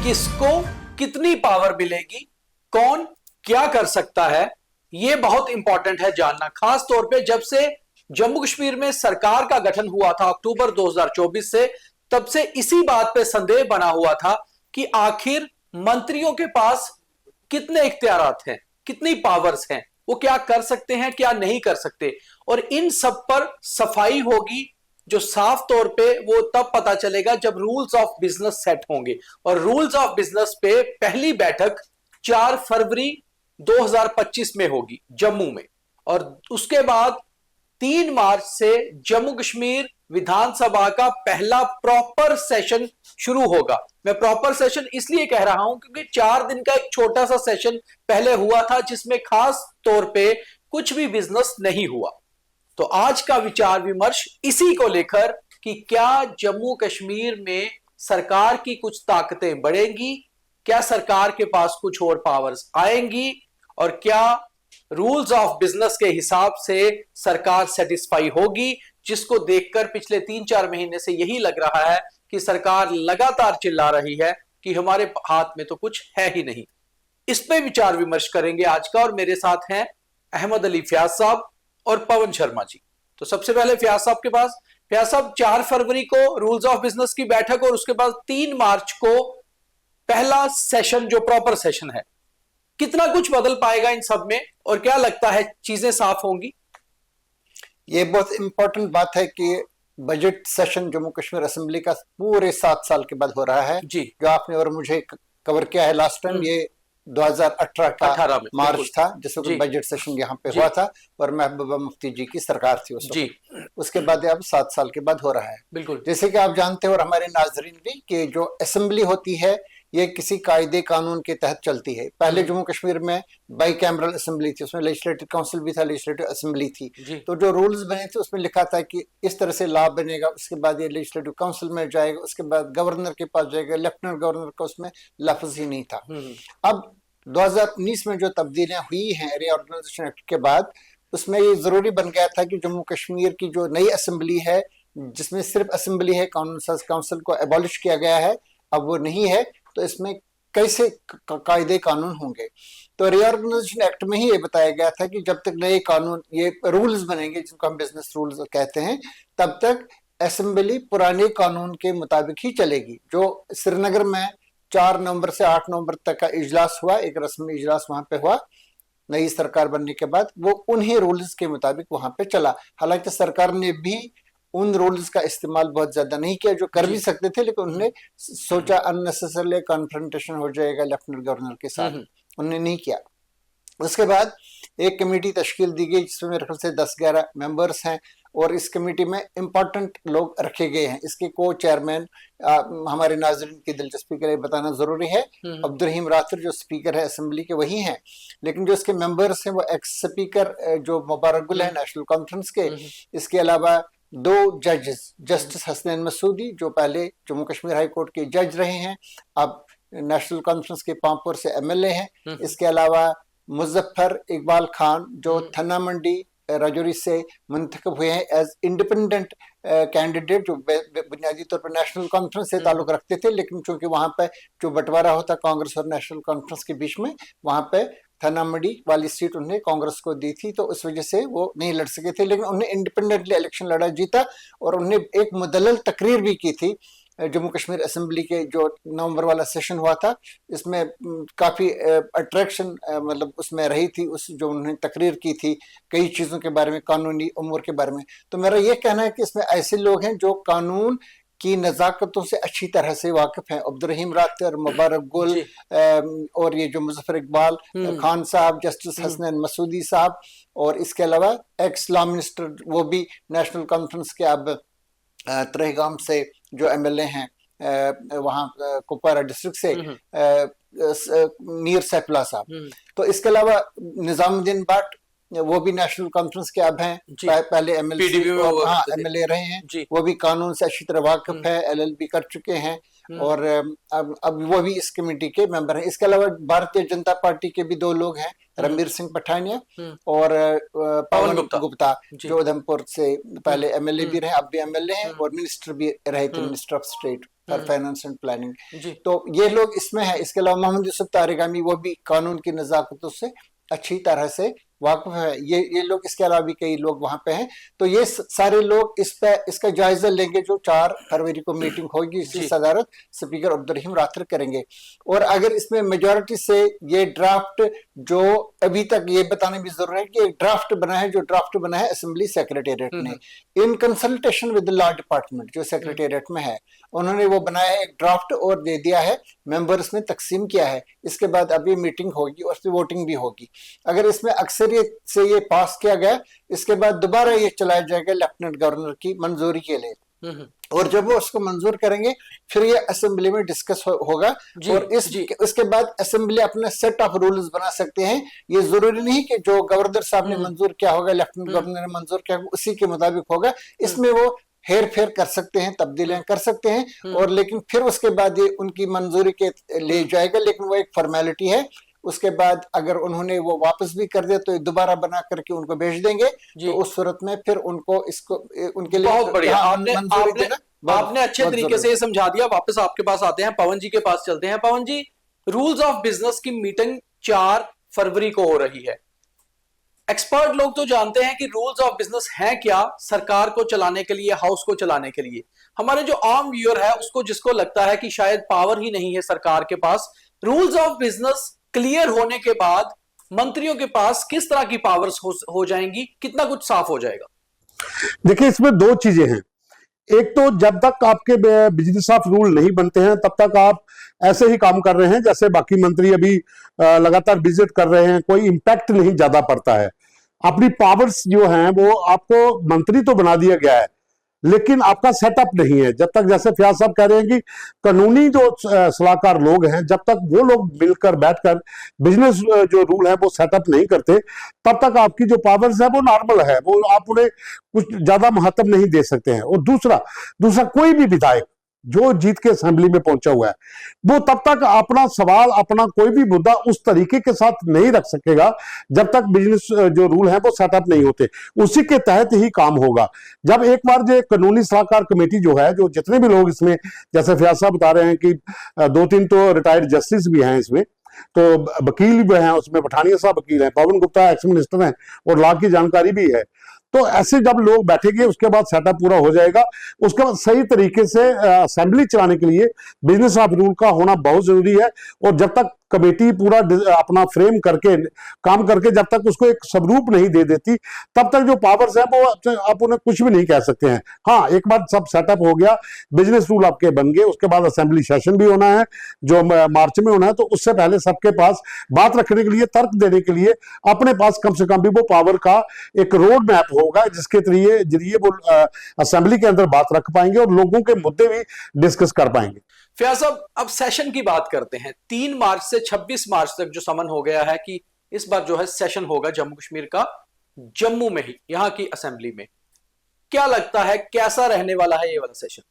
किसको कितनी पावर मिलेगी, कौन क्या कर सकता है, यह बहुत इंपॉर्टेंट है जानना। खास तौर पे जब से जम्मू कश्मीर में सरकार का गठन हुआ था अक्टूबर 2024 से, तब से इसी बात पे संदेह बना हुआ था कि आखिर मंत्रियों के पास कितने इख्तियारात हैं, कितनी पावर्स हैं, वो क्या कर सकते हैं, क्या नहीं कर सकते। और इन सब पर सफाई होगी जो साफ तौर पे वो तब पता चलेगा जब रूल्स ऑफ बिजनेस सेट होंगे। और रूल्स ऑफ बिजनेस पे पहली बैठक 4 फरवरी 2025 में होगी जम्मू में, और उसके बाद 3 मार्च से जम्मू कश्मीर विधानसभा का पहला प्रॉपर सेशन शुरू होगा। मैं प्रॉपर सेशन इसलिए कह रहा हूं क्योंकि 4 दिन का एक छोटा सा सेशन पहले हुआ था जिसमें खास तौर पे कुछ भी बिजनेस नहीं हुआ। तो आज का विचार विमर्श इसी को लेकर कि क्या जम्मू कश्मीर में सरकार की कुछ ताकतें बढ़ेंगी, क्या सरकार के पास कुछ और पावर्स आएंगी, और क्या रूल्स ऑफ बिजनेस के हिसाब से सरकार सेटिस्फाई होगी, जिसको देखकर पिछले 3-4 महीने से यही लग रहा है कि सरकार लगातार चिल्ला रही है कि हमारे हाथ में तो कुछ है ही नहीं। इस पे विचार विमर्श करेंगे आज का, और मेरे साथ हैं अहमद अली फयाज साहब और पवन शर्मा जी। तो सबसे पहले फयाज साहब के पास। फयाज साहब, 4 फरवरी को रूल्स ऑफ बिजनेस की बैठक और उसके बाद 3 मार्च को पहला सेशन जो प्रॉपर सेशन है, कितना कुछ बदल पाएगा इन सब में, और क्या लगता है चीजें साफ होंगी? ये बहुत इंपॉर्टेंट बात है कि budget session Jammu Kashmir assembly का पूरे 7 साल के बाद हो रहा है जी। जो आपने और मुझे कवर किया है लास्ट टाइम, ये 2018 का मार्च था जिसमें बजट सेशन यहाँ पे हुआ था, और महबूबा मुफ्ती जी की सरकार थी उस वक्त। उसके बाद अब 7 साल के बाद हो रहा है। बिल्कुल। जैसे कि आप जानते हो और हमारे नाजरीन भी कि जो असेंबली होती है ये किसी कायदे कानून के तहत चलती है। पहले जम्मू कश्मीर में बाई कैमरल असेंबली थी, उसमें लेजिस्लेटिव काउंसिल भी था, लेजिस्लेटिव असेंबली थी। तो जो रूल्स बने थे उसमें लिखा था कि इस तरह से लॉ बनेगा, उसके बाद ये लेजिस्लेटिव काउंसिल में जाएगा, उसके बाद गवर्नर के पास जाएगा, लेफ्टिनेंट गवर्नर का उसमें लफ्ज ही नहीं था। अब 2019 में जो तब्दीलियां हुई हैं रीऑर्गेनाइजेशन एक्ट के बाद, उसमें ये जरूरी बन गया था कि जम्मू कश्मीर की जो नई असेंबली है जिसमें सिर्फ असेंबली है, कानून साज काउंसिल को एबॉलिश किया गया है, अब वो नहीं है, तो इसमें कैसे कायदे कानून होंगे। तो रीऑर्गेनाइजेशन एक्ट में ही ये बताया गया था कि जब तक नए कानून ये रूल्स बनेंगे जिनको हम बिजनेस रूल्स कहते हैं, तब तक असेंबली पुराने कानून के मुताबिक ही चलेगी। जो श्रीनगर में 4 नवंबर से 8 नवंबर तक का इजलास हुआ, एक रस्मी इजलास वहां पे हुआ नई सरकार बनने के बाद, वो उन्हीं रूल्स के मुताबिक वहां पे चला। हालांकि सरकार ने भी उन रूल्स का इस्तेमाल बहुत ज्यादा नहीं किया जो कर भी सकते थे, लेकिन उन्होंने सोचा अननेसेसरली कॉन्फ्रंटेशन हो जाएगा लेफ्टिनेंट गवर्नर के साथ, उन्होंने नहीं किया। उसके बाद एक कमेटी तश्कील दी गई जिसमें मेरे ख्याल से 10-11 मेंबर्स हैं, और इस कमेटी में इंपॉर्टेंट लोग रखे गए हैं। इसके को चेयरमैन हमारे नाज़रीन की दिलचस्पी के लिए बताना जरूरी है, अब्दुल रहीम राठौर जो स्पीकर है असेंबली के वही हैं, लेकिन जो इसके मेंबर्स हैं वो एक्स स्पीकर जो मुबारक गुल है नेशनल कॉन्फ्रेंस के, इसके अलावा 2 जजेस, जस्टिस हसनैन मसूदी जो पहले जम्मू कश्मीर हाई कोर्ट के जज रहे हैं, अब नेशनल कॉन्फ्रेंस के पांपोर से एमएलए हैं। इसके अलावा मुजफ्फर इकबाल खान जो थन्ना मंडी राजौरी से मुंतखब हुए हैं एज इंडिपेंडेंट कैंडिडेट, जो बुनियादी तौर पर नेशनल कॉन्फ्रेंस से ताल्लुक रखते थे, लेकिन चूंकि वहां पे जो बंटवारा होता कांग्रेस और नेशनल कॉन्फ्रेंस के बीच में, वहां पे थन्ना मंडी वाली सीट उन्हें कांग्रेस को दी थी, तो उस वजह से वो नहीं लड़ सके थे, लेकिन उन्हें इंडिपेंडेंटली इलेक्शन लड़ा, जीता, और उन्हें एक मुदल्लल तकरीर भी की थी जम्मू कश्मीर असेंबली के जो नवंबर वाला सेशन हुआ था। इसमें काफ़ी अट्रैक्शन मतलब उसमें रही थी, उस जो उन्होंने तकरीर की थी कई चीज़ों के बारे में, कानूनी उमूर के बारे में। तो मेरा ये कहना है कि इसमें ऐसे लोग हैं जो कानून की नज़ाकतों से अच्छी तरह से वाकिफ हैं, अब्दुल रहीम राठौर, मुबारक गुल, और ये जो मुजफ्फर इकबाल खान साहब, जस्टिस हसनैन मसूदी साहब, और इसके अलावा एक्स लॉ मिनिस्टर वो भी नेशनल कॉन्फ्रेंस के अब त्रेगाम से जो एमएलए हैं वहाँ कुपवारा डिस्ट्रिक्ट से, मीर सैफुल्लाह साहब। तो इसके अलावा निजामुद्दीन भट्ट वो भी नेशनल कॉन्फ्रेंस के अब हैं, पहले एमएलए रहे हैं, वो भी कानून से अच्छी तरह वाकिफ है, एलएलबी कर चुके हैं, और अब वो भी इस कमेटी के मेंबर हैं। इसके अलावा भारतीय जनता पार्टी के भी 2 लोग हैं, रणबीर सिंह पठानिया और पवन गुप्ता जो उधमपुर से पहले एमएलए भी रहे, अब भी एमएलए हैं, और मिनिस्टर भी रहे थे, minister of state. For finance and planning. जी। तो ये लोग इसमें है। इसके अलावा मोहम्मद यूसुफ तारिगामी, वो भी कानून की नज़ाकतों से अच्छी तरह से वाकिफ है। ये लोग, इसके अलावा भी कई लोग वहां पे हैं। तो ये सारे लोग इस पे इसका जायजा लेंगे जो 4 फरवरी को मीटिंग होगी, इसकी जी। सदारत स्पीकर अब्दुर्रहीम राथर करेंगे। और अगर इसमें मेजॉरिटी से ये ड्राफ्ट, जो अभी तक ये बताने भी जरूरी है कि एक ड्राफ्ट बना है, जो ड्राफ्ट बना है असेंबली सेक्रेटेरिएट ने in consultation with law department, जो सेक्रेटेरिएट में है, उन्होंने वो बनाया है एक ड्राफ्ट और दे दिया है, मेंबर्स में तकसीम किया है। इसके बाद अभी मीटिंग होगी और फिर वोटिंग भी होगी। अगर इसमें अक्सरियत से ये पास किया गया, इसके बाद दोबारा ये चलाया जाएगा लेफ्टिनेंट गवर्नर की मंजूरी के लिए। और जब वो उसको मंजूर करेंगे फिर ये असेंबली में डिस्कस होगा। और इसके बाद असेंबली अपना सेट ऑफ रूल्स बना सकते हैं। ये जरूरी नहीं कि जो गवर्नर साहब ने मंजूर किया होगा, लेफ्टिनेंट गवर्नर ने मंजूर किया होगा, उसी के मुताबिक होगा। इसमें वो हेर फेर कर सकते हैं, तब्दीलियां कर सकते हैं। और लेकिन फिर उसके बाद ये उनकी मंजूरी के ले जाएगा, लेकिन वो एक फॉर्मेलिटी है। उसके बाद अगर उन्होंने वो वापस भी कर दिया तो दोबारा बना करके उनको भेज देंगे। तो उस सूरत में फिर उनको इसको उनके लिए बहुत बढ़िया, आपने अच्छे तरीके से ये समझा समझा दिया। वापस आपके पास आते हैं, पवन जी के पास चलते हैं। पवन जी, रूल्स ऑफ बिजनेस की मीटिंग 4 फरवरी को हो रही है। एक्सपर्ट लोग तो जानते हैं कि रूल्स ऑफ बिजनेस है क्या, सरकार को चलाने के लिए, हाउस को चलाने के लिए। हमारे जो आम व्यूअर है उसको, जिसको लगता है कि शायद पावर ही नहीं है सरकार के पास, रूल्स ऑफ बिजनेस क्लियर होने के बाद मंत्रियों के पास किस तरह की पावर्स हो जाएंगी, कितना कुछ साफ हो जाएगा? देखिए, इसमें 2 चीजें हैं। एक तो जब तक आपके बिजनेस ऑफ रूल नहीं बनते हैं तब तक आप ऐसे ही काम कर रहे हैं जैसे बाकी मंत्री अभी लगातार विजिट कर रहे हैं, कोई इंपैक्ट नहीं ज्यादा पड़ता है। अपनी पावर्स जो हैं वो आपको मंत्री तो बना दिया गया है, लेकिन आपका सेटअप नहीं है। जब तक, जैसे फयाज साहब कह रहे हैं कि कानूनी जो सलाहकार लोग हैं, जब तक वो लोग मिलकर बैठकर बिजनेस जो रूल है वो सेटअप नहीं करते, तब तक आपकी जो पावर्स है वो नॉर्मल है, वो आप उन्हें कुछ ज्यादा महत्व नहीं दे सकते हैं। और दूसरा कोई भी विधायक जो जीत के असेंबली में पहुंचा हुआ है वो तब तक अपना सवाल, अपना कोई भी मुद्दा उस तरीके के साथ नहीं रख सकेगा जब तक बिजनेस जो रूल है वो सेटअप नहीं होते। उसी के तहत ही काम होगा। जब एक बार जो कानूनी सलाहकार कमेटी जो है, जो जितने भी लोग इसमें, जैसे फयाज साहब बता रहे हैं कि 2-3 तो रिटायर्ड जस्टिस भी हैं इसमें, तो वकील भी हैं उसमें, पठानिया साहब वकील हैं, पवन गुप्ता एक्स मिनिस्टर हैं और लॉ की जानकारी भी है। तो ऐसे जब लोग बैठेंगे उसके बाद सेटअप पूरा हो जाएगा। उसके बाद सही तरीके से असेंबली चलाने के लिए बिजनेस ऑफ रूल का होना बहुत जरूरी है। और जब तक कमेटी पूरा अपना फ्रेम करके काम करके जब तक उसको एक स्वरूप नहीं दे देती, तब तक जो पावर्स है वो आप उन्हें कुछ भी नहीं कह सकते हैं। हाँ, एक बार सब सेटअप हो गया, बिजनेस रूल आपके बन गए, उसके बाद असेंबली सेशन भी होना है जो मार्च में होना है। तो उससे पहले सबके पास बात रखने के लिए, तर्क देने के लिए अपने पास कम से कम भी वो पावर का एक रोड मैप होगा, जिसके जरिए वो असेंबली के अंदर बात रख पाएंगे और लोगों के मुद्दे भी डिस्कस कर पाएंगे। फयाज साहब, अब सेशन की बात करते हैं। 3 मार्च से 26 मार्च तक जो समन हो गया है कि इस बार जो है सेशन होगा जम्मू कश्मीर का, जम्मू में ही, यहां की असेंबली में। क्या लगता है कैसा रहने वाला है ये वाला सेशन?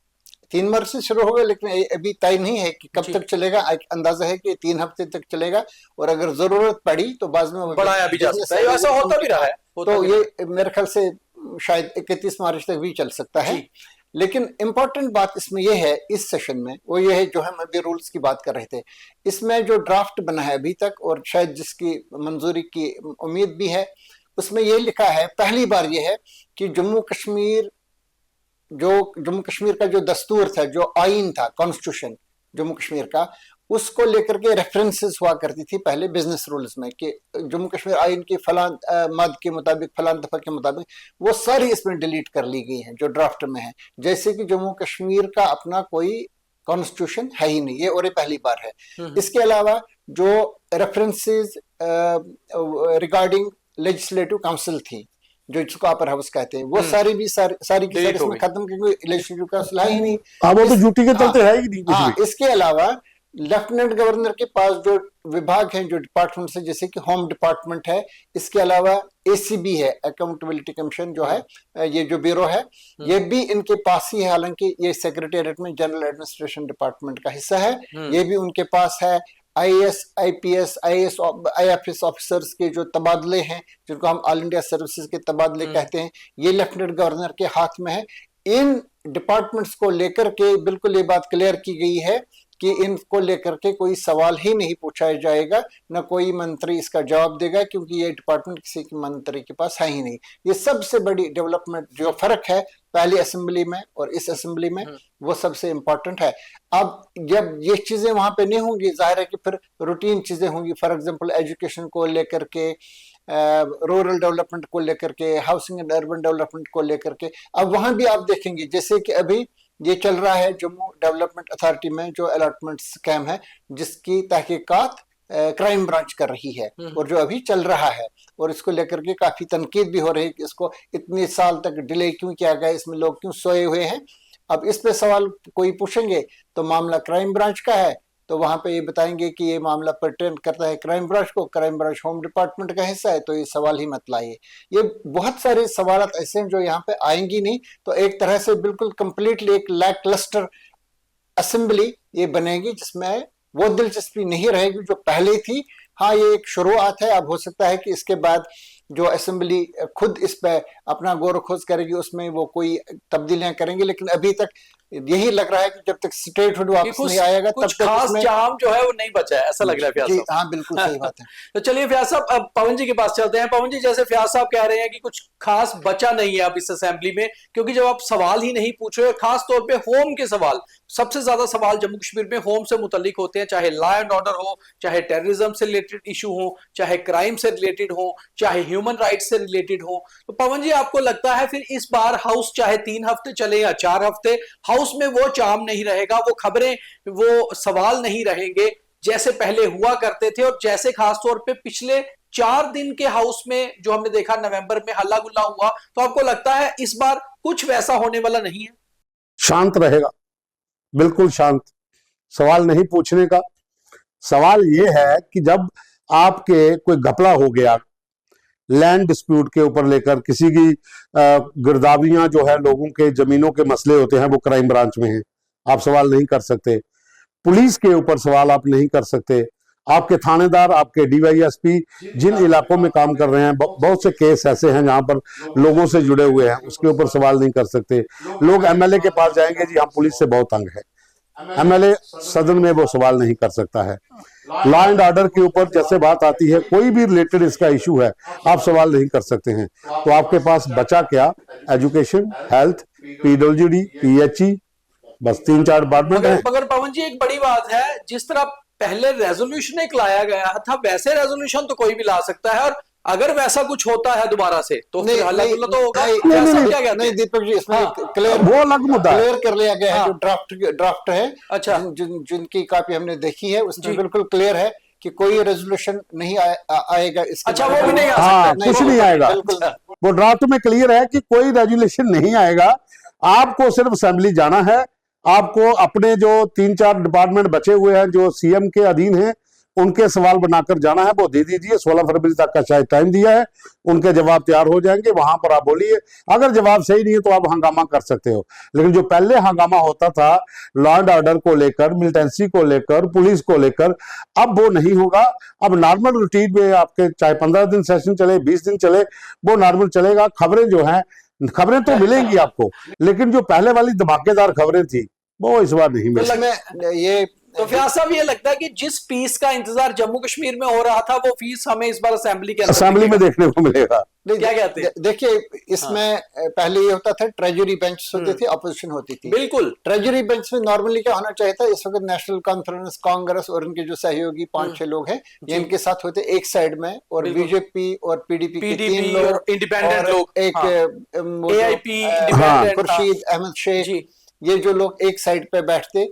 3 मार्च से शुरू होगा, लेकिन अभी तय नहीं है कि कब तक चलेगा। अंदाजा है कि 3 हफ्ते तक चलेगा और अगर जरूरत पड़ी तो बाद में बढ़ाया भी जा सकता है। ऐसा होता भी रहा है। तो ये मेरे ख्याल से शायद 31 मार्च तक भी चल सकता है। लेकिन इंपॉर्टेंट बात इसमें यह है, इस सेशन में वो ये है, जो हम अभी रूल्स की बात कर रहे थे, इसमें जो ड्राफ्ट बना है अभी तक और शायद जिसकी मंजूरी की उम्मीद भी है, उसमें ये लिखा है, पहली बार ये है कि जम्मू कश्मीर का जो दस्तूर था, जो आइन था, कॉन्स्टिट्यूशन जम्मू कश्मीर का, उसको लेकर के रेफरेंसेस हुआ करती थी पहले बिजनेस रूल्स में कि जम्मू कश्मीर आइन के फलान मद के मुताबिक, फलान दफा के मुताबिक, वो सारी इसमें डिलीट कर ली गई हैं जो ड्राफ्ट में है। जैसे कि जम्मू कश्मीर का अपना कोई कॉन्स्टिट्यूशन है ही नहीं, ये और पहली बार है। इसके अलावा जो रेफरेंसेस रिगार्डिंग लेजिस्लेटिव काउंसिल थी, जो जिसको अपर हाउस कहते हैं, वो सारी की सारी इसमें खत्म, क्योंकि लेजिस्लेटिव काउंसिल है ही नहीं। वो तो ड्यूटी के चलते है ही नहीं। हाँ, इसके अलावा लेफ्टिनेंट गवर्नर के पास जो विभाग हैं, जो डिपार्टमेंट है, जैसे कि होम डिपार्टमेंट है, इसके अलावा एसीबी है, अकाउंटेबिलिटी कमीशन जो है, ये जो ब्यूरो है, ये भी इनके पास ही है। हालांकि ये सेक्रेटेरिएट में जनरल एडमिनिस्ट्रेशन डिपार्टमेंट का हिस्सा है, ये भी उनके पास है। IAS, IPS, IAS, IFS officers के जो तबादले हैं, जिनको हम ऑल इंडिया सर्विसेज के तबादले कहते हैं, ये लेफ्टिनेंट गवर्नर के हाथ में है। इन डिपार्टमेंट्स को लेकर के बिल्कुल ये बात क्लियर की गई है कि इनको लेकर के कोई सवाल ही नहीं पूछा जाएगा, न कोई मंत्री इसका जवाब देगा, क्योंकि ये डिपार्टमेंट किसी के मंत्री के पास है ही नहीं। ये सबसे बड़ी डेवलपमेंट, जो फर्क है पहली असेंबली में और इस असेंबली में, वो सबसे इंपॉर्टेंट है। अब जब ये चीजें वहां पे नहीं होंगी, जाहिर है कि फिर रूटीन चीजें होंगी, फॉर एग्जांपल एजुकेशन को लेकर के, रूरल डेवलपमेंट को लेकर के, हाउसिंग एंड अर्बन डेवलपमेंट को लेकर के। अब वहां भी आप देखेंगे जैसे कि अभी ये चल रहा है जम्मू डेवलपमेंट अथॉरिटी में जो अलॉटमेंट स्कैम है, जिसकी तहकीकात क्राइम ब्रांच कर रही है और जो अभी चल रहा है, और इसको लेकर के काफी तनकीद भी हो रही है कि इसको इतने साल तक डिले क्यों किया गया, इसमें लोग क्यों सोए हुए हैं। अब इस पे सवाल कोई पूछेंगे तो मामला क्राइम ब्रांच का है, तो वहां पे ये बताएंगे कि ये मामला पर्टेन करता है क्राइम ब्रांच को, क्राइम ब्रांच होम डिपार्टमेंट का हिस्सा है, तो ये सवाल ही मत लाइए। ये बहुत सारे सवाल ऐसे हैं जो यहाँ पे आएंगी नहीं, तो एक तरह से बिल्कुल कंप्लीटली एक लैक क्लस्टर असेंबली ये बनेगी, जिसमें वो दिलचस्पी नहीं रहेगी जो पहले थी। हाँ, ये एक शुरुआत है, अब हो सकता है कि इसके बाद जो असेंबली खुद इस पे अपना गौर खोज करेगी, उसमें वो कोई तब्दीलियां करेंगे, लेकिन अभी तक यही लग रहा है कि जब तक स्टेटहुड वापस नहीं आएगा तब तक खास जाम जो है वो नहीं बचा है, ऐसा लग रहा है फयाज साहब। हाँ, बिल्कुल सही बात है। तो चलिए फयाज साहब, अब पवन जी के पास चलते हैं। पवन जी, जैसे फयाज साहब कह रहे हैं कि कुछ खास बचा नहीं है अब इस असेंबली में, क्योंकि जब आप सवाल ही नहीं पूछ रहे, खास तौर पे होम के सवाल, सबसे ज्यादा सवाल जम्मू कश्मीर में होम से मुतल्लिक होते हैं, चाहे लॉ एंड ऑर्डर हो, चाहे टेररिज्म से रिलेटेड इशू हो, चाहे क्राइम से रिलेटेड हो, चाहे ह्यूमन राइट्स से रिलेटेड हो। तो पवन जी, आपको लगता है फिर इस बार हाउस चाहे 3 हफ्ते चले या 4 हफ्ते, हाउस में वो चार्म नहीं रहेगा, वो खबरें, वो सवाल नहीं रहेंगे जैसे पहले हुआ करते थे, और जैसे खासतौर पे पिछले 4 दिन के हाउस में जो हमने देखा नवंबर में हल्ला गुल्ला हुआ, तो आपको लगता है इस बार कुछ वैसा होने वाला नहीं है? शांत रहेगा, बिल्कुल शांत, सवाल नहीं पूछने का। सवाल यह है कि जब आपके कोई घपला हो गया लैंड डिस्प्यूट के ऊपर लेकर, किसी की गिरदावरियां जो है, लोगों के जमीनों के मसले होते हैं, वो क्राइम ब्रांच में हैं, आप सवाल नहीं कर सकते। पुलिस के ऊपर सवाल आप नहीं कर सकते। आपके थानेदार, आपके डीवाईएसपी जिन इलाकों में काम कर रहे हैं, बहुत से केस ऐसे हैं जहां पर लोगों से जुड़े हुए हैं, उसके ऊपर सवाल नहीं कर सकते। लोग एमएलए के पास जाएंगे, जी हम पुलिस से बहुत तंग है, एमएलए सदन में वो सवाल नहीं कर सकता है। लॉ एंड ऑर्डर के ऊपर जैसे बात आती है, कोई भी रिलेटेड इसका इशू है, आप सवाल नहीं कर सकते हैं। तो आपके पास बचा क्या? एजुकेशन, हेल्थ, पीडब्ल्यूडी, पीएचई, बस 3-4 डिपार्टमेंट है। मगर पवन जी, एक बड़ी बात है, जिस तरह पहले रेजोल्यूशन एक लाया गया था, वैसे रेजोल्यूशन तो कोई भी ला सकता है, और अगर वैसा कुछ होता है दोबारा से तो फिर हल्ला गुल्ला तो होगा। क्या कहते नहीं दीपक जी, इसमें क्लियर, वो अलग मुद्दा क्लियर कर लिया गया है। जो ड्राफ्ट है, अच्छा, जिनकी कॉपी हमने देखी है, उसमें बिल्कुल क्लियर है कि कोई रेजोल्यूशन नहीं आएगा इसके। अच्छा, वो भी नहीं आ हाँ, सकता, कुछ नहीं आएगा। वो ड्राफ्ट में क्लियर है कि कोई रेजोल्यूशन नहीं आएगा, आपको सिर्फ असेंबली जाना है, आपको अपने जो 3-4 डिपार्टमेंट बचे हुए हैं जो सीएम के अधीन हैं, उनके सवाल बनाकर जाना है, वो दे दीजिए। 16 फरवरी तक का शायद टाइम दिया है, उनके जवाब तैयार हो जाएंगे, वहां पर आप बोलिए। अगर जवाब सही नहीं है तो आप हंगामा कर सकते हो, लेकिन जो पहले हंगामा होता था लॉ एंड ऑर्डर को लेकर, मिलिटेंसी को लेकर, पुलिस को लेकर, अब वो नहीं होगा। अब नॉर्मल रूटीन में आपके चाहे 15 दिन सेशन चले, 20 दिन चले, वो नॉर्मल चलेगा। खबरें जो हैं, खबरें तो मिलेंगी आपको, लेकिन जो पहले वाली धमाकेदार खबरें थी वो इस बार नहीं मिलेगी। ये तो फयाज साहब, ये लगता है कि जिस फीस का इंतजार जम्मू कश्मीर में हो रहा था, वो फीस हमें इस बार असेंबली में देखने को मिलेगा। क्या कहते हैं? देखिए, इसमें पहले ये होता था, ट्रेजरी बेंच होते थे, अपोजिशन होती थी। बिल्कुल, ट्रेजरी बेंच में नॉर्मली क्या होना चाहिए था, इस वक्त नेशनल कॉन्फ्रेंस, कांग्रेस और उनके जो सहयोगी 5-6 लोग हैं, ये इनके साथ होते एक साइड में, और बीजेपी और पीडीपी के 3 लोग, इंडिपेंडेंट लोग, एक एआईपी, खुर्शीद अहमद शेख, ये जो लोग एक साइड पे बैठते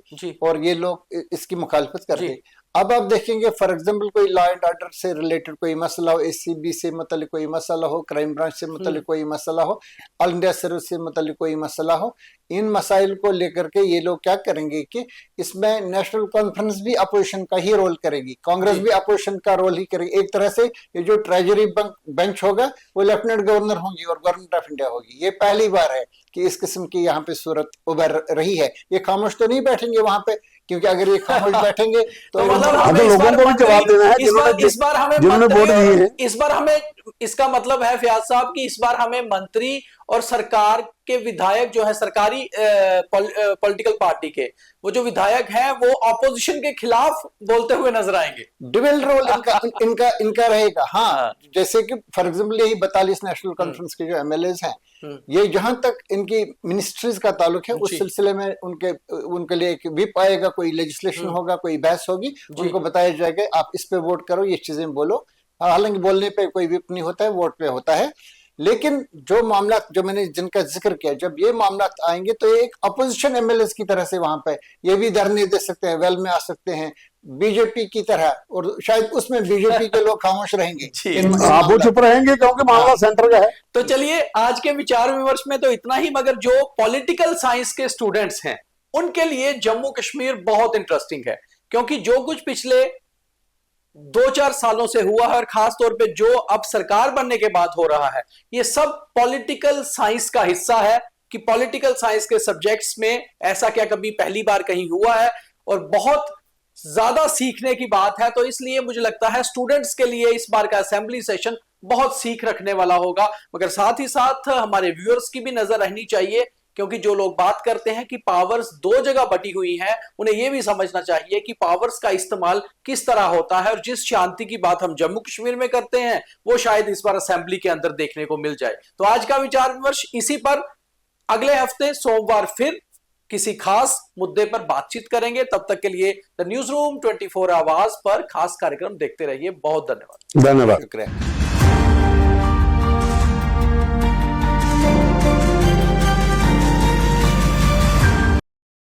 और ये लोग इसकी मुखालफत करते। अब आप देखेंगे, फॉर एग्जांपल कोई लॉ एंड ऑर्डर से रिलेटेड कोई मसला हो, एसीबी से मतलब कोई मसला हो, क्राइम ब्रांच से मतलब कोई मसला हो, ऑल इंडिया सर्विस से मतलब कोई मसला हो, इन मसाइल को लेकर के ये लोग क्या करेंगे कि इसमें नेशनल कॉन्फ्रेंस भी अपोजिशन का ही रोल करेगी, कांग्रेस भी अपोजिशन का रोल ही करेगी। एक तरह से ये जो ट्रेजरी बेंच होगा वो लेफ्टिनेंट गवर्नर होंगी और गवर्नमेंट ऑफ इंडिया होगी। ये पहली बार है कि इस किस्म की यहाँ पे सूरत उभर रही है। ये खामोश तो नहीं बैठेंगे वहां पे, क्योंकि अगर ये खामोश बैठेंगे तो मतलब लोगों को भी जवाब देना है इस बार हमें जिन्होंने वोट दिए हैं। इस बार हमें, इसका मतलब है फयाज साहब कि इस बार हमें मंत्री और सरकार के विधायक जो है सरकारी पॉलिटिकल पार्टी के वो जो विधायक हैं वो ऑपोजिशन के खिलाफ बोलते हुए नजर आएंगे। डुअल रोल इनका रहेगा। हाँ, जैसे कि फॉर एग्जाम्पल यही 42 नेशनल कॉन्फ्रेंस के जो एमएलएज हैं, ये जहां तक इनकी मिनिस्ट्रीज का ताल्लुक है उस सिलसिले में उनके लिए एक व्हिप आएगा, कोई लेजिस्लेशन होगा, कोई बहस होगी, उनको बताया जाएगा आप इस पे वोट करो, ये चीजें बोलो। हालांकि बोलने पे कोई व्हिप नहीं होता है, वोट पे होता है। लेकिन जो मामला जो मैंने जिनका जिक्र किया, जब ये मामला आएंगे तो एक अपोजिशन एमएलएस की तरह से वहां पे ये भी धरने दे सकते हैं, वेल में आ सकते हैं बीजेपी की तरह, और शायद उसमें बीजेपी के लोग खामोश रहेंगे, आप वो चुप रहेंगे क्योंकि मामला सेंटर का है। तो चलिए आज के विचार विमर्श में तो इतना ही, मगर जो पॉलिटिकल साइंस के स्टूडेंट्स हैं उनके लिए जम्मू कश्मीर बहुत इंटरेस्टिंग है, क्योंकि जो कुछ पिछले 2-4 सालों से हुआ है और खास तौर पे जो अब सरकार बनने के बाद हो रहा है, ये सब पॉलिटिकल साइंस का हिस्सा है कि पॉलिटिकल साइंस के सब्जेक्ट्स में ऐसा क्या कभी पहली बार कहीं हुआ है, और बहुत ज्यादा सीखने की बात है। तो इसलिए मुझे लगता है स्टूडेंट्स के लिए इस बार का असेंबली सेशन बहुत सीख रखने वाला होगा, मगर साथ ही साथ हमारे व्यूअर्स की भी नजर रहनी चाहिए, क्योंकि जो लोग बात करते हैं कि पावर्स 2 जगह बटी हुई हैं, उन्हें यह भी समझना चाहिए कि पावर्स का इस्तेमाल किस तरह होता है, और जिस शांति की बात हम जम्मू कश्मीर में करते हैं वो शायद इस बार असेंबली के अंदर देखने को मिल जाए। तो आज का विचार विमर्श इसी पर, अगले हफ्ते सोमवार फिर किसी खास मुद्दे पर बातचीत करेंगे। तब तक के लिए द न्यूज रूम 24 आवाज पर खास कार्यक्रम देखते रहिए। बहुत धन्यवाद। धन्यवाद। शुक्रिया।